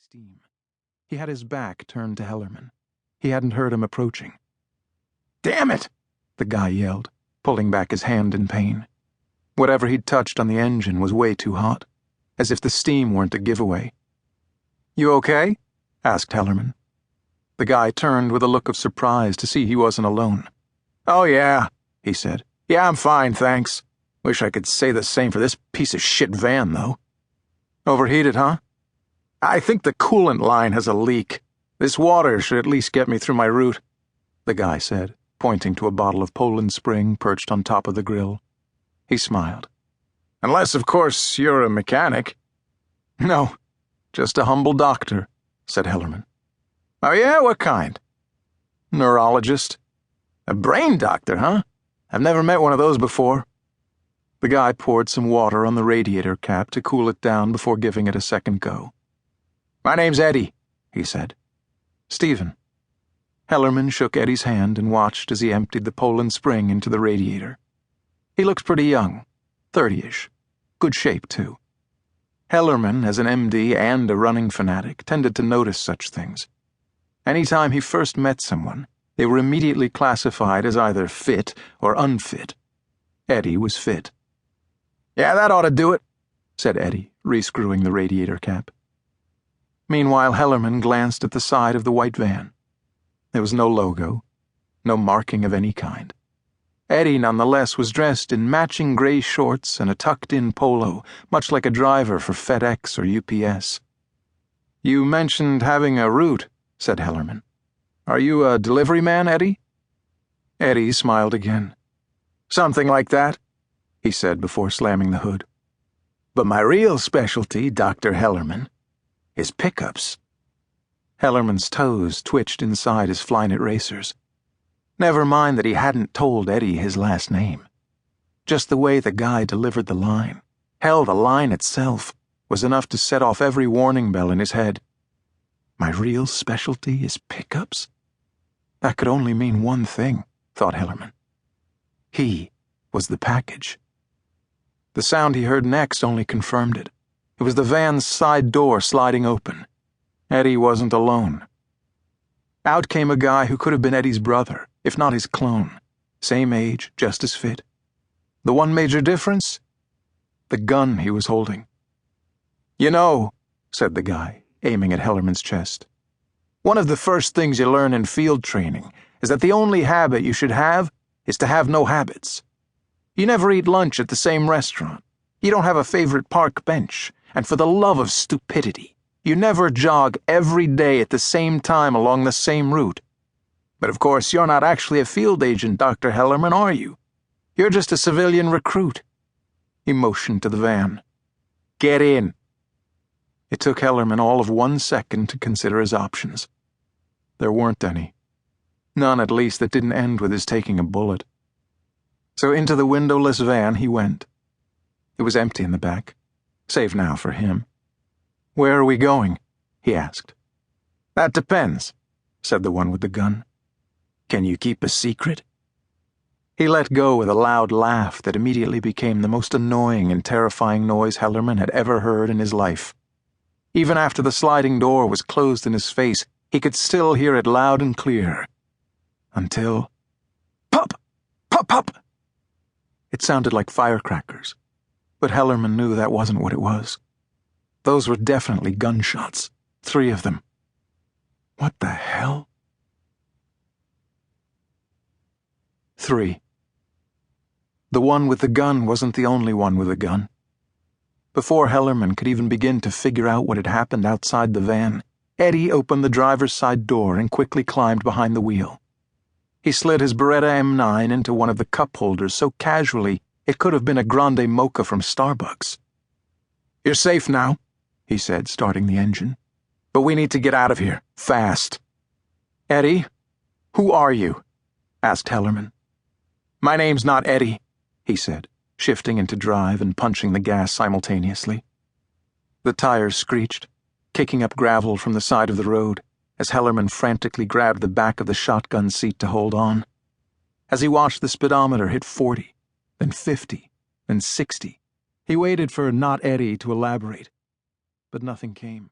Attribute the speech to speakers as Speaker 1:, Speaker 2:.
Speaker 1: steam. He had his back turned to Hellerman. He hadn't heard him approaching. "Damn it!" the guy yelled, pulling back his hand in pain. Whatever he'd touched on the engine was way too hot, as if the steam weren't a giveaway. "You okay?" asked Hellerman. The guy turned with a look of surprise to see he wasn't alone. "Oh, yeah," he said. "Yeah, I'm fine, thanks. Wish I could say the same for this piece of shit van, though." "Overheated, huh?" "I think the coolant line has a leak. This water should at least get me through my route," the guy said, pointing to a bottle of Poland Spring perched on top of the grill. He smiled. "Unless, of course, you're a mechanic." "No, just a humble doctor," said Hellerman. "Oh yeah, what kind?" "Neurologist." "A brain doctor, huh? I've never met one of those before." The guy poured some water on the radiator cap to cool it down before giving it a second go. "My name's Eddie," he said. "Stephen." Hellerman shook Eddie's hand and watched as he emptied the Poland Spring into the radiator. He looked pretty young, 30-ish. Good shape, too. Hellerman, as an MD and a running fanatic, tended to notice such things. Any time he first met someone, they were immediately classified as either fit or unfit. Eddie was fit. "Yeah, that ought to do it," said Eddie, rescrewing the radiator cap. Meanwhile, Hellerman glanced at the side of the white van. There was no logo, no marking of any kind. Eddie, nonetheless, was dressed in matching gray shorts and a tucked-in polo, much like a driver for FedEx or UPS. "You mentioned having a route," said Hellerman. "Are you a delivery man, Eddie?" Eddie smiled again. "Something like that," he said before slamming the hood. "But my real specialty, Dr. Hellerman, is pickups." Hellerman's toes twitched inside his Flyknit racers. Never mind that he hadn't told Eddie his last name. Just the way the guy delivered the line, hell, the line itself, was enough to set off every warning bell in his head. My real specialty is pickups? That could only mean one thing, thought Hellerman. He was the package. The sound he heard next only confirmed it. It was the van's side door sliding open. Eddie wasn't alone. Out came a guy who could have been Eddie's brother, if not his clone. Same age, just as fit. The one major difference? The gun he was holding. "You know," said the guy, aiming at Hellerman's chest, "one of the first things you learn in field training is that the only habit you should have is to have no habits. You never eat lunch at the same restaurant. You don't have a favorite park bench. And for the love of stupidity, you never jog every day at the same time along the same route. But of course, you're not actually a field agent, Dr. Hellerman, are you? You're just a civilian recruit." He motioned to the van. "Get in." It took Hellerman all of 1 second to consider his options. There weren't any. None, at least, that didn't end with his taking a bullet. So into the windowless van he went. It was empty in the back, save now for him. "Where are we going?" he asked. "That depends," said the one with the gun. "Can you keep a secret?" He let go with a loud laugh that immediately became the most annoying and terrifying noise Hellerman had ever heard in his life. Even after the sliding door was closed in his face, he could still hear it loud and clear. Until... Pop! Pop! Pop! It sounded like firecrackers, but Hellerman knew that wasn't what it was. Those were definitely gunshots, 3 of them. What the hell? 3. The one with the gun wasn't the only one with a gun. Before Hellerman could even begin to figure out what had happened outside the van, Eddie opened the driver's side door and quickly climbed behind the wheel. He slid his Beretta M9 into one of the cup holders so casually it could have been a grande mocha from Starbucks. "You're safe now," he said, starting the engine. "But we need to get out of here, fast." "Eddie, who are you?" asked Hellerman. "My name's not Eddie," he said, shifting into drive and punching the gas simultaneously. The tires screeched, kicking up gravel from the side of the road, as Hellerman frantically grabbed the back of the shotgun seat to hold on. As he watched the speedometer hit 40, then 50, then 60, he waited for not Eddie to elaborate, but nothing came.